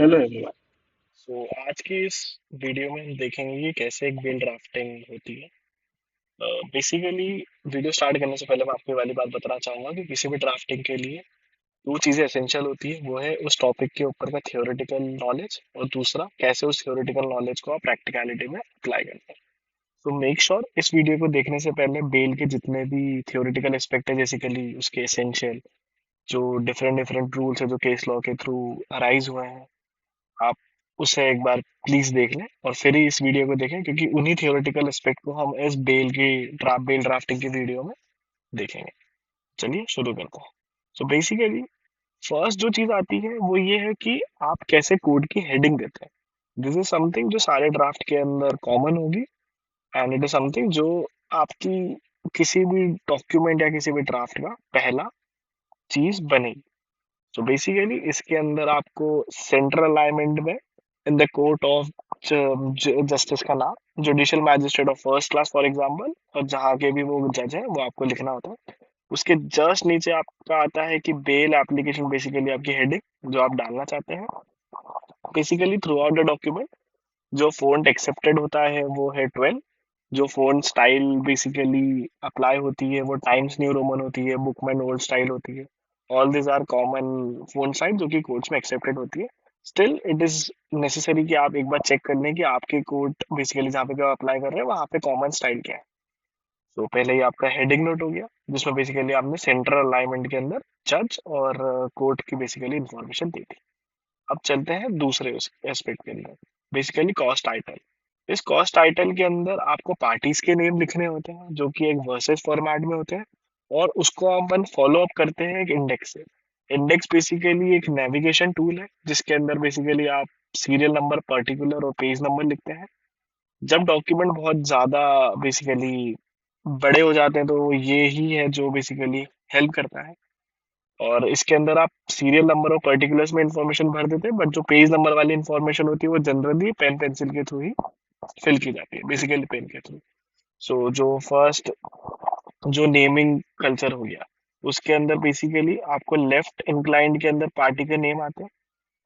Hello everyone. सो आज की इस वीडियो में हम देखेंगे कि कैसे एक बिल ड्राफ्टिंग होती है। बेसिकली वीडियो स्टार्ट करने से पहले मैं आपको ये वाली बात बताना चाहूंगा कि किसी भी ड्राफ्टिंग के लिए दो चीज़ें एसेंशियल होती है। वो है उस टॉपिक के ऊपर का थियोरेटिकल नॉलेज और दूसरा कैसे उस थियोरेटिकल नॉलेज को आप प्रैक्टिकलिटी में अप्लाई करते हैं। तो मेक श्योर इस वीडियो को देखने से पहले बेल के जितने भी थियोरेटिकल एस्पेक्ट है, बेसिकली उसके एसेंशियल जो डिफरेंट डिफरेंट रूल्स है जो केस लॉ के थ्रू अराइज हुए हैं, आप उसे एक बार प्लीज देख लें और फिर ही इस वीडियो को देखें, क्योंकि उन्हीं थियोरेटिकल एस्पेक्ट को हम इस बेल ड्राफ्टिंग की वीडियो में देखेंगे। चलिए शुरू करते हैं। सो बेसिकली फर्स्ट जो चीज आती है वो ये है कि आप कैसे कोड की हेडिंग देते हैं। दिस इज समथिंग जो सारे ड्राफ्ट के अंदर कॉमन होगी, एंड इट इज समथिंग जो आपकी किसी भी डॉक्यूमेंट या किसी भी ड्राफ्ट का पहला चीज बनेगी। तो बेसिकली इसके अंदर आपको सेंट्रल अलाइनमेंट में in the court of justice का नाम, judicial magistrate of first class for example, और जहाँ के भी वो जज है वो आपको लिखना होता है। उसके जस्ट नीचे आपका आता है कि बेल एप्लीकेशन, बेसिकली आपकी हेडिंग जो आप डालना चाहते हैं। Basically through out the document जो फोंट एक्सेप्टेड होता है वो है 12। जो फोन स्टाइल बेसिकली अप्लाई होती है वो टाइम्स न्यू रोमन होती है, बुकमैन ओल्ड स्टाइल होती है। All this are common phone style जो कि कोड्स में एक्सेप्टेड होती है। स्टिल इट इज नेसेसरी कि आप एक बार चेक कर लें कि आपके कोड बेसिकली जहाँ पे आप अप्लाई कर रहे हैं वहाँ पे कॉमन स्टाइल क्या है। तो पहले ही आपका हेडिंग नोट हो गया जिसमें बेसिकली आपने सेंट्रल अलाइनमेंट के अंदर जज और कोर्ट की बेसिकली इंफॉर्मेशन दी थी। अब चलते हैं दूसरे उस एस्पेक्ट के अंदर, बेसिकली कॉस्ट टाइटल। इस कॉस्ट टाइटल के अंदर आपको पार्टीज के नेम लिखने होते हैं जो कि एक वर्सेस फॉर्मेट में होते हैं, और उसको अपन फॉलो अप करते हैं एक इंडेक्स से। इंडेक्स बेसिकली एक नेविगेशन टूल है जिसके अंदर बेसिकली आप सीरियल नंबर, पर्टिकुलर और पेज नंबर लिखते हैं। जब डॉक्यूमेंट बहुत ज्यादा बेसिकली बड़े हो जाते हैं तो ये ही है जो बेसिकली हेल्प करता है। और इसके अंदर आप सीरियल नंबर और पर्टिकुलर्स में इंफॉर्मेशन भर देते हैं, बट जो पेज नंबर वाली इंफॉर्मेशन होती है वो जनरली पेन पेंसिल के थ्रू ही फिल की जाती है, बेसिकली पेन के थ्रू। सो जो फर्स्ट जो नेमिंग कल्चर हो गया, उसके अंदर बेसिकली आपको लेफ्ट इंक्लाइंड के अंदर पार्टी के नेम आते हैं,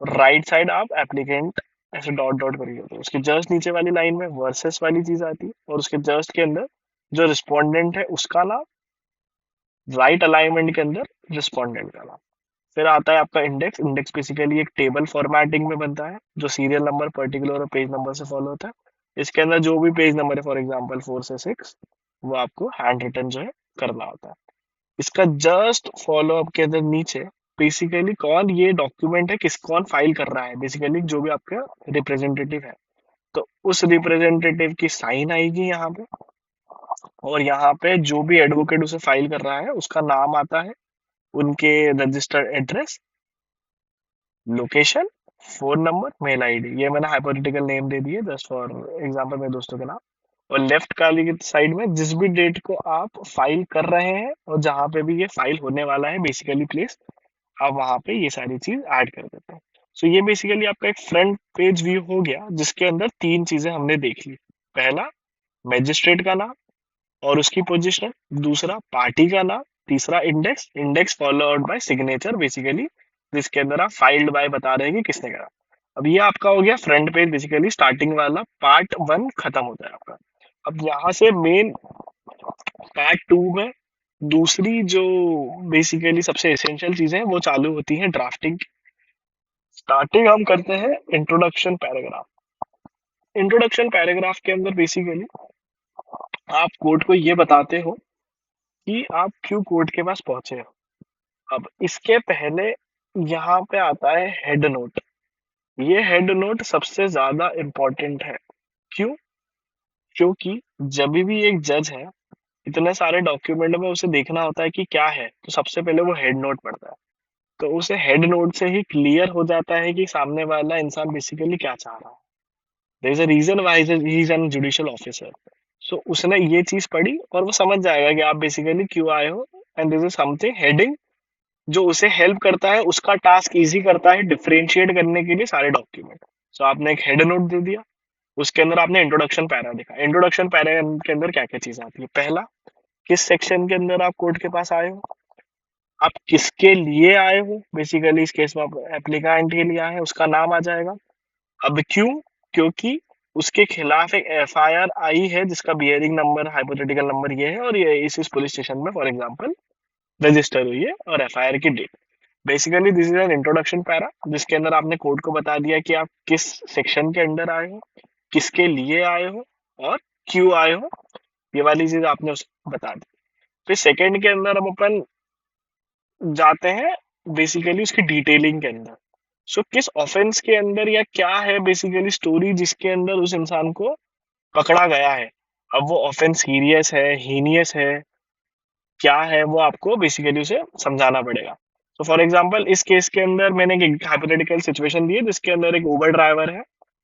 राइट साइड आप एप्लीकेंट ऐसे डॉट डॉट करके होते हैं। उसके जस्ट नीचे वाली लाइन में वर्सेस वाली चीज आती है, और उसके जस्ट के अंदर जो रिस्पोंडेंट है उसका नाम, राइट अलाइनमेंट के अंदर रिस्पोंडेंट का नाम। फिर आता है आपका इंडेक्स। इंडेक्स बेसिकली एक टेबल फॉर्मेटिंग में बनता है जो सीरियल नंबर, पर्टिकुलर और पेज नंबर से फॉलो होता है। इसके अंदर जो भी पेज नंबर है, फॉर एग्जांपल 4 से 6, वो आपको हैंड रिटन जो है करना होता है। इसका जस्ट फॉलो अप के अंदर नीचे बेसिकली कौन ये डॉक्यूमेंट है, किस कौन फाइल कर रहा है, बेसिकली जो भी आपका रिप्रेजेंटेटिव है, तो उस रिप्रेजेंटेटिव की साइन आएगी यहाँ पे। और यहाँ पे जो भी एडवोकेट उसे फाइल कर रहा है उसका नाम आता है, उनके registered address, location, phone number, mail ID. ये मैंने हाइपोथेटिकल नेम दे दिए जस्ट फॉर एग्जांपल मेरे दोस्तों के नाम। और लेफ्ट वाली की साइड में जिस भी डेट को आप फाइल कर रहे हैं और जहां पे भी ये फाइल होने वाला है बेसिकली प्लेस, आप वहां पे ये सारी चीज ऐड कर देते हैं। सो ये बेसिकली आपका एक फ्रंट पेज व्यू हो गया जिसके अंदर तीन चीजें हमने देख ली। पहला, मैजिस्ट्रेट का नाम और उसकी पोजीशन। दूसरा, पार्टी का नाम। तीसरा, index. Index followed by signature, basically जिसके अंदर आप फाइल्ड बाय बता रहे हैं कि किसने करा। अब ये आपका हो गया फ्रंट पेज, बेसिकली स्टार्टिंग वाला पार्ट वन खत्म होता है आपका। अब यहाँ से मेन पार्ट टू में दूसरी जो बेसिकली सबसे एसेंशियल चीजें हैं वो चालू होती हैं ड्राफ्टिंग। स्टार्टिंग हम करते हैं इंट्रोडक्शन पैराग्राफ। इंट्रोडक्शन पैराग्राफ के अंदर बेसिकली आप कोर्ट को ये बताते हो कि आप क्यों कोर्ट के पास पहुंचे हो। अब इसके पहले यहाँ पे आता है हेड नोट। ये हेड नोट सबसे ज्यादा इम्पोर्टेंट है। क्यों? क्योंकि जब भी एक जज है, इतने सारे डॉक्यूमेंट में उसे देखना होता है कि क्या है, तो सबसे पहले वो हेड नोट पढ़ता है। तो उसे हेड नोट से ही क्लियर हो जाता है कि सामने वाला इंसान बेसिकली क्या चाह रहा है। There is a reason why he is an judicial officer. So उसने ये चीज पढ़ी और वो समझ जाएगा कि आप बेसिकली क्यों आए हो। And this is something heading जो उसे हेल्प करता है, उसका टास्क इजी करता है डिफरेंशिएट करने के लिए सारे डॉक्यूमेंट। सो आपने एक हेड नोट दे दिया, उसके अंदर आपने इंट्रोडक्शन पैरा लिखा। इंट्रोडक्शन पैरा के अंदर क्या क्या चीज आती है? पहला, किस सेक्शन के अंदर आप कोर्ट के पास आए हो। आप किसके लिए आए हो, बेसिकली इस केस में आप एप्लीकेंट के लिए आए हैं, उसका नाम आ जाएगा। अब क्यों? क्योंकि उसके खिलाफ एक एफआईआर आई है जिसका बियरिंग नंबर, हाइपोथेटिकल नंबर ये है, और ये इस पुलिस स्टेशन में फॉर एग्जांपल रजिस्टर हुई है, और एफआईआर की date. Basically this is an introduction para, जिसके अंदर आपने कोर्ट को बता दिया कि आप किस सेक्शन के अंडर आए हो, किसके लिए आए हो, और क्यों आए हो। ये वाली चीज आपने बता दी। फिर सेकंड के अंदर हम अपन जाते हैं बेसिकली उसकी डिटेलिंग के अंदर। सो किस ऑफेंस के अंदर या क्या है बेसिकली स्टोरी जिसके अंदर उस इंसान को पकड़ा गया है। अब वो ऑफेंस सीरियस है, हीनियस है, क्या है, वो आपको बेसिकली उसे समझाना पड़ेगा। तो फॉर एग्जांपल इस केस के अंदर मैंने एक हाइपोथेटिकल सिचुएशन दी है जिसके अंदर एक उबर ड्राइवर है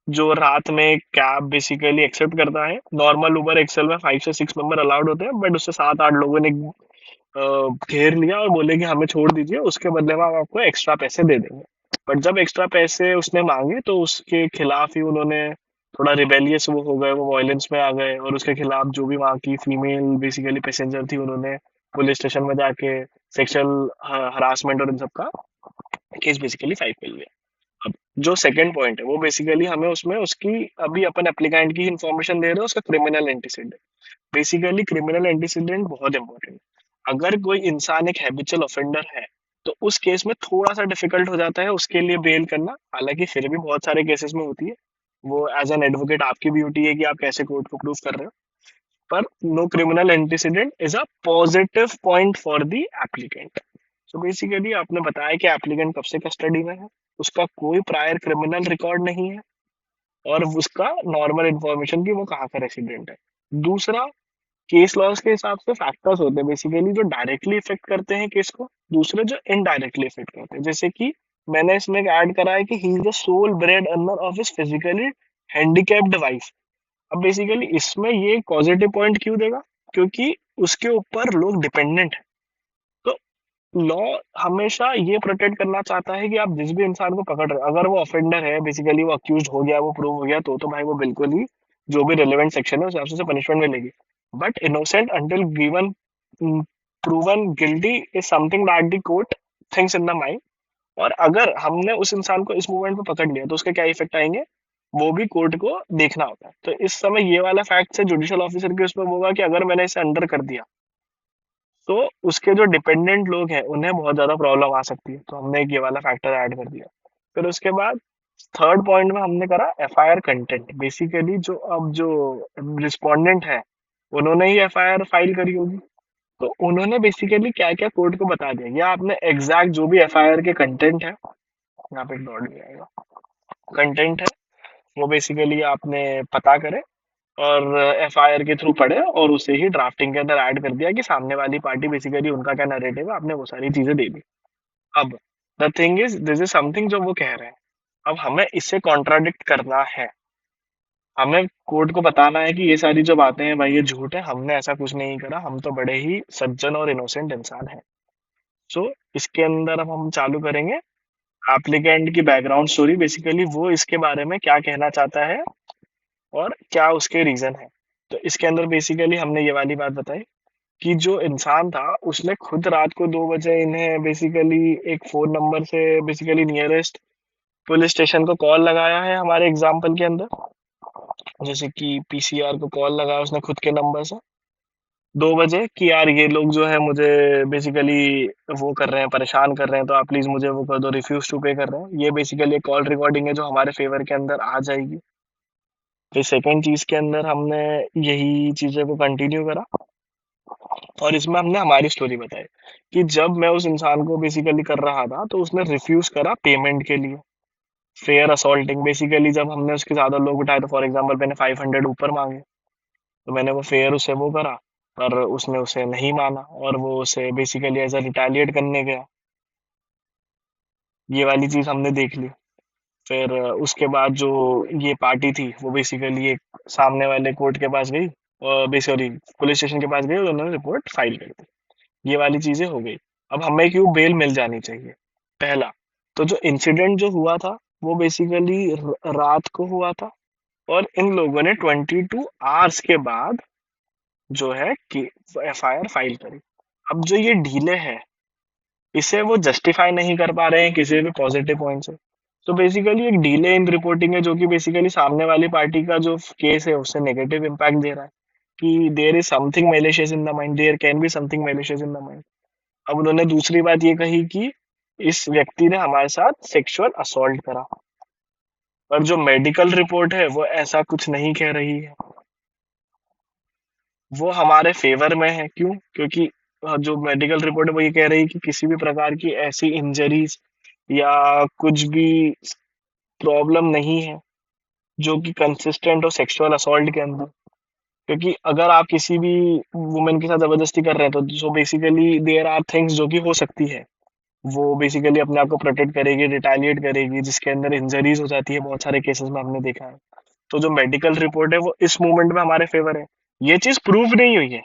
जो रात में कैब बेसिकली एक्सेप्ट करता है। नॉर्मल उबर एक्सेल में 5 से 6 मेंबर अलाउड होते हैं, बट उससे 7-8 लोगों ने घेर लिया और बोले कि हमें छोड़ दीजिए, उसके बदले में हम आपको एक्स्ट्रा पैसे दे देंगे। बट जब एक्स्ट्रा पैसे उसने मांगे तो उसके खिलाफ ही उन्होंने थोड़ा रिबेलियस वो हो गए, वो वायलेंस में आ गए, और उसके खिलाफ जो भी वहाँ की फीमेल बेसिकली पैसेंजर थी उन्होंने पुलिस स्टेशन में जाके सेक्सुअल हरासमेंट और इन सब का केस बेसिकली फाइल कर लिया। अब जो सेकंड पॉइंट है वो बेसिकली हमें उसमें उसकी अभी अपन एप्लीकेंट की इंफॉर्मेशन दे रहे हैं, उसका criminal antecedent. Basically criminal antecedent बहुत इंपॉर्टेंट है। अगर कोई इंसान एक हैबिचुअल ऑफेंडर है तो उस केस में थोड़ा सा डिफिकल्ट हो जाता है उसके लिए बेल करना, हालांकि फिर भी बहुत सारे केसेस में होती है। वो एज एन एडवोकेट आपकी ड्यूटी है कि आप कैसे कोर्ट को प्रूव कर रहे हो। पर no criminal antecedent is a positive point for the applicant. So basically आपने बताया कि एप्लीकेंट कब से कस्टडी में है, उसका कोई प्रायर क्रिमिनल रिकॉर्ड नहीं है, और उसका नॉर्मल इंफॉर्मेशन की वो कहाँ का रेसिडेंट है। दूसरा, केस लॉज के हिसाब से फैक्टर्स होते हैं बेसिकली जो डायरेक्टली इफेक्ट करते हैं केस को, दूसरे जो इनडायरेक्टली इफेक्ट करते हैं। जैसे कि मैंने इसमें ऐड करा है कि he is the sole bread earner of his physically handicapped wife. अब बेसिकली इसमें ये पॉजिटिव पॉइंट क्यों देगा, क्योंकि उसके ऊपर लोग डिपेंडेंट है। तो लॉ हमेशा ये प्रोटेक्ट करना चाहता है कि आप जिस भी इंसान को पकड़ रहे हो, अगर वो ऑफेंडर है बेसिकली, वो अक्यूज हो गया, वो प्रूव हो गया, तो भाई वो बिल्कुल ही जो भी रिलेवेंट सेक्शन है उस हिसाब से पनिशमेंट मिलेगी। But innocent until given proven guilty is something that the court thinks in the mind. और अगर हमने उस इंसान को इस मूवमेंट पे पकड़ लिया तो उसके क्या इफेक्ट आएंगे, वो भी कोर्ट को देखना होता है। तो इस समय ये वाला फैक्ट है जुडिशियल ऑफिसर के उसमें होगा कि अगर मैंने इसे अंडर कर दिया तो उसके जो डिपेंडेंट लोग हैं उन्हें बहुत ज्यादा प्रॉब्लम आ सकती है, तो हमने एक ये वाला फैक्टर ऐड कर दिया। फिर उसके बाद थर्ड पॉइंट में हमने करा एफआईआर कंटेंट। बेसिकली जो अब जो रिस्पोंडेंट है उन्होंने ही एफआईआर फाइल करी होगी, तो उन्होंने बेसिकली क्या क्या कोर्ट को बता दिया, या आपने एग्जैक्ट जो भी एफआईआर के कंटेंट है, यहाँ पे एक डॉट भी आएगा, कंटेंट है, वो बेसिकली आपने पता करे और एफआईआर के थ्रू पढ़े और उसे ही ड्राफ्टिंग के अंदर ऐड कर दिया कि सामने वाली पार्टी बेसिकली उनका क्या नैरेटिव है, आपने वो सारी चीजें दे दी। अब the thing is this is something जो वो कह रहे हैं, अब हमें इससे कॉन्ट्राडिक्ट करना है। हमें कोर्ट को बताना है कि ये सारी जो बातें हैं भाई ये झूठ है, हमने ऐसा कुछ नहीं करा, हम तो बड़े ही सज्जन और इनोसेंट इंसान हैं। सो इसके अंदर अब हम चालू करेंगे एप्लीकेंट की बैकग्राउंड स्टोरी, बेसिकली वो इसके बारे में क्या कहना चाहता है और क्या उसके रीजन है। तो इसके अंदर बेसिकली हमने ये वाली बात बताई कि जो इंसान था उसने खुद रात को 2 बजे इन्हें बेसिकली एक फोन नंबर से बेसिकली नियरेस्ट पुलिस स्टेशन को कॉल लगाया है हमारे एग्जाम्पल के अंदर। जैसे कि पीसीआर को कॉल लगाया उसने खुद के नंबर से 2 बजे कि यार ये लोग जो है मुझे बेसिकली वो कर रहे हैं, परेशान कर रहे हैं, तो आप प्लीज मुझे वो कर दो, रिफ्यूज टू पे कर रहे हैं। ये बेसिकली एक कॉल रिकॉर्डिंग है जो हमारे फेवर के अंदर आ जाएगी। फिर सेकेंड चीज के अंदर हमने यही चीजें को कंटिन्यू करा और इसमें हमने हमारी स्टोरी बताई कि जब मैं उस इंसान को बेसिकली कर रहा था तो उसने रिफ्यूज करा पेमेंट के लिए। फेयर असॉल्टिंग, बेसिकली जब हमने उसके ज्यादा लोग उठाए तो फॉर एग्जांपल मैंने 500 ऊपर मांगे, तो मैंने वो फेयर उसे वो करा, पर उसने उसे नहीं माना और वो उसे बेसिकली एज अ रिटेलिएट करने गया। ये वाली चीज हमने देख ली। फिर उसके बाद जो ये पार्टी थी वो बेसिकली एक सामने वाले कोर्ट के पास गई और बेसिकली पुलिस स्टेशन के पास गई और उन्होंने रिपोर्ट फाइल कर दी। ये वाली चीजें हो गई। अब हमें क्यों बेल मिल जानी चाहिए। पहला, तो जो इंसिडेंट जो हुआ था वो बेसिकली रात को हुआ था, और इन लोगों ने 22 आवर्स के बाद जो है कि एफआईआर फाइल करी। अब जो ये ढीले हैं इसे वो जस्टिफाई नहीं कर पा रहे हैं किसी भी पॉजिटिव पॉइंट से। तो बेसिकली एक डीले इन रिपोर्टिंग है जो कि बेसिकली सामने वाली पार्टी का जो केस है उससे नेगेटिव इम्पैक्ट दे रहा है कि there is something malicious in the mind, there can be something malicious in the mind. अब उन्होंने दूसरी बात ये कही कि इस व्यक्ति ने हमारे साथ सेक्सुअल असॉल्ट करा, पर जो मेडिकल रिपोर्ट है वो ऐसा कुछ नहीं कह रही है। वो हमारे फेवर में है। क्यों? क्योंकि जो मेडिकल रिपोर्ट है वो ये कह रही है कि किसी भी प्रकार की ऐसी इंजरीज या कुछ भी प्रॉब्लम नहीं है जो कि कंसिस्टेंट हो सेक्सुअल असॉल्ट के अंदर। क्योंकि अगर आप किसी भी वुमेन के साथ जबरदस्ती कर रहे हैं तो so basically there are things जो कि हो सकती है। वो बेसिकली अपने आप को प्रोटेक्ट करेगी, रिटेलिएट करेगी, जिसके अंदर इंजरीज हो जाती है। बहुत सारे केसेस में हमने देखा है। तो जो मेडिकल रिपोर्ट है वो इस मूवमेंट में हमारे फेवर है। ये चीज प्रूव नहीं हुई है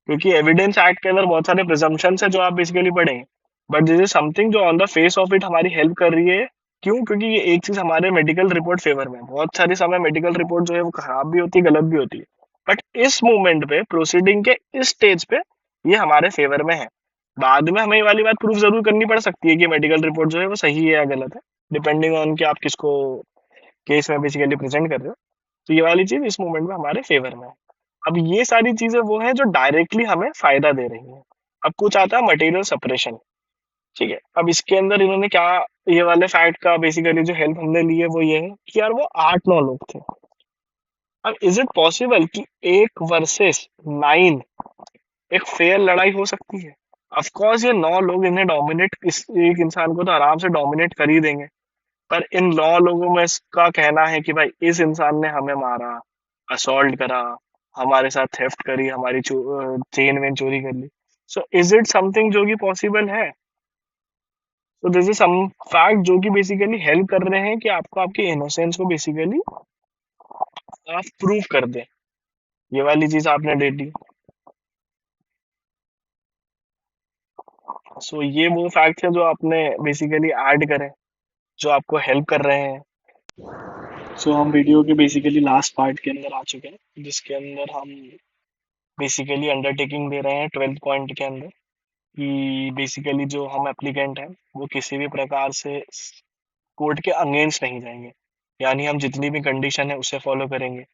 क्योंकि एविडेंस एक्ट के अंदर बहुत सारे प्रिजम्पशंस है जो आप बेसिकली पढ़ेंगे। बट दिस इज समथिंग जो on the face of it हमारी हेल्प कर रही है। क्यों? क्योंकि ये एक चीज हमारे मेडिकल रिपोर्ट फेवर में है। बहुत सारे समय मेडिकल रिपोर्ट जो है वो खराब भी होती है, गलत भी होती है। बट इस मूवमेंट पे, प्रोसीडिंग के इस स्टेज पे, ये हमारे फेवर में है। बाद में हमें ये वाली बात प्रूफ जरूर करनी पड़ सकती है कि मेडिकल रिपोर्ट जो है वो सही है या गलत है, डिपेंडिंग ऑन कि आप किसको केस में बेसिकली प्रेजेंट कर रहे हो। तो ये वाली चीज इस मूवमेंट में हमारे फेवर में है। अब ये सारी चीजें वो है जो डायरेक्टली हमें फायदा दे रही है। अब कुछ आता है मटेरियल सेपरेशन। ठीक है, अब इसके अंदर इन्होंने क्या, ये वाले फैक्ट का बेसिकली जो हेल्प हमने ली है वो ये है कि यार वो 8-9 लोग थे। अब इज इट पॉसिबल कि 1 वर्सेस 9 एक फेयर लड़ाई हो सकती है? ऑफ कोर्स ये 9 लोग इन्हें डोमिनेट, इस एक इंसान को तो आराम से डोमिनेट कर ही देंगे। पर इन 9 लोगों में इसका कहना है कि भाई इस इंसान ने हमें मारा, असॉल्ट करा, हमारे साथ थेफ्ट करी, हमारी चेन वेन चोरी कर ली। सो इज इट समथिंग जो कि पॉसिबल है? तो दिस इज सम फैक्ट जो कि बेसिकली हेल्प कर रहे हैं कि आपको आपके इनोसेंस को बेसिकली आप प्रूव कर दें। ये वाली चीज आपने डेट दी। सो ये वो फैक्ट है जो आपने बेसिकली ऐड करे, जो आपको हेल्प कर रहे हैं। सो हम वीडियो के बेसिकली लास्ट पार्ट के अंदर आ चुके हैं, जिसके अंदर हम बेसिकली अंडरटेकिंग दे रहे हैं 12th पॉइंट के अंदर कि बेसिकली जो हम एप्लीकेंट हैं वो किसी भी प्रकार से कोर्ट के अगेंस्ट नहीं जाएंगे। यानी हम जितनी भी कंडीशन है उसे फॉलो करेंगे,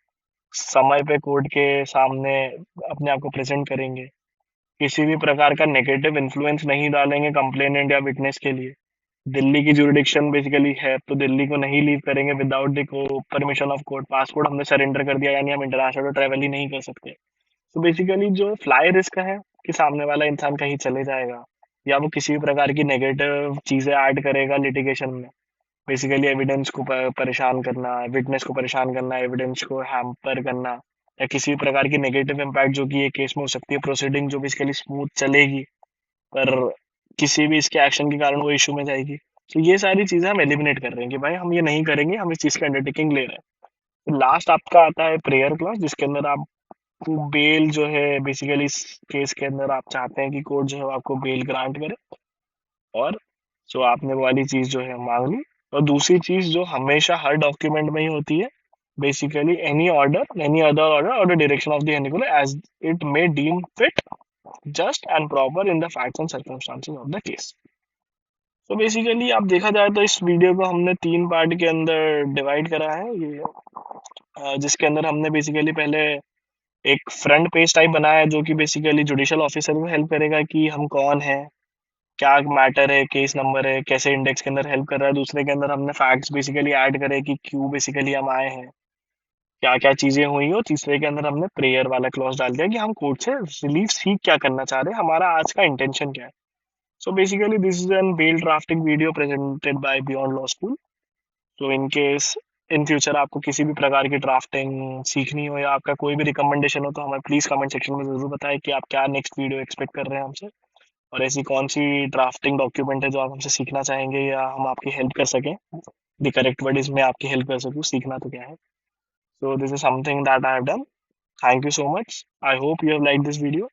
समय पे कोर्ट के सामने अपने आप को प्रेजेंट करेंगे, किसी भी प्रकार का नेगेटिव इन्फ्लुएंस नहीं डालेंगे कंप्लेनेंट या विटनेस के लिए। दिल्ली की जुरिडिक्शन बेसिकली है तो दिल्ली को नहीं लीव करेंगे without the permission of court. Passport हमने सरेंडर कर दिया यानी हम इंटरनेशनल ट्रेवल ही नहीं कर सकते। तो बेसिकली जो फ्लाई रिस्क है कि सामने वाला इंसान कहीं चले जाएगा या वो किसी भी प्रकार की नेगेटिव चीजें ऐड करेगा लिटिगेशन में, बेसिकली एविडेंस को परेशान करना, विटनेस को परेशान करना, एविडेंस को हैम्पर करना, या किसी भी प्रकार की नेगेटिव इम्पैक्ट जो कि ये केस में हो सकती है। प्रोसीडिंग जो बेसिकली स्मूथ चलेगी पर किसी भी इसके एक्शन के कारण वो इशू में जाएगी। तो ये सारी चीजें हम एलिमिनेट कर रहे हैं कि भाई हम ये नहीं करेंगे, हम इस चीज की अंडरटेकिंग ले रहे हैं। तो लास्ट आपका आता है प्रेयर क्लॉज, जिसके अंदर आप बेल जो है बेसिकली इस केस के अंदर आप चाहते हैं कि कोर्ट जो है वो आपको बेल ग्रांट करे। और जो आपने वो वाली चीज जो है मांग ली। और दूसरी चीज जो हमेशा हर डॉक्यूमेंट में ही होती है, basically any order, any other order or the direction of the एनिकुलर as it may deem fit, just and proper in the facts and circumstances of the case. तो बेसिकली आप देखा जाए तो इस वीडियो को हमने 3 पार्ट के अंदर डिवाइड करा है। ये जिसके अंदर हमने बेसिकली पहले एक फ्रंट पेज टाइप बनाया है जो कि बेसिकली जुडिशियल ऑफिसर को हेल्प करेगा कि हम कौन है, क्या मैटर है, केस नंबर है, कैसे इंडेक्स के अंदर हेल्प कर रहा है। दूसरे के अंदर हमने फैक्ट्स बेसिकली ऐड करे कि क्यों बेसिकली हम आए हैं, क्या क्या चीजें हुई। और तीसरे के अंदर हमने प्रेयर वाला क्लॉज डाल दिया कि हम कोर्ट से रिलीफ सीख क्या करना चाह रहे हैं, हमारा आज का इंटेंशन क्या है। So basically this is an bail drafting video presented by beyond law school. तो इन केस इन फ्यूचर आपको किसी भी प्रकार की ड्राफ्टिंग सीखनी हो या आपका कोई भी रिकमेंडेशन हो तो हमें प्लीज कमेंट सेक्शन में जरूर बताएं कि आप क्या नेक्स्ट वीडियो एक्सपेक्ट कर रहे हैं हमसे, और ऐसी कौन सी ड्राफ्टिंग डॉक्यूमेंट है जो आप हमसे सीखना चाहेंगे या हम आपकी हेल्प कर सकें। द करेक्ट वर्ड इज मैं आपकी हेल्प कर सकूं, सीखना तो क्या है। So this is something that I have done. Thank you so much. I hope you have like this video.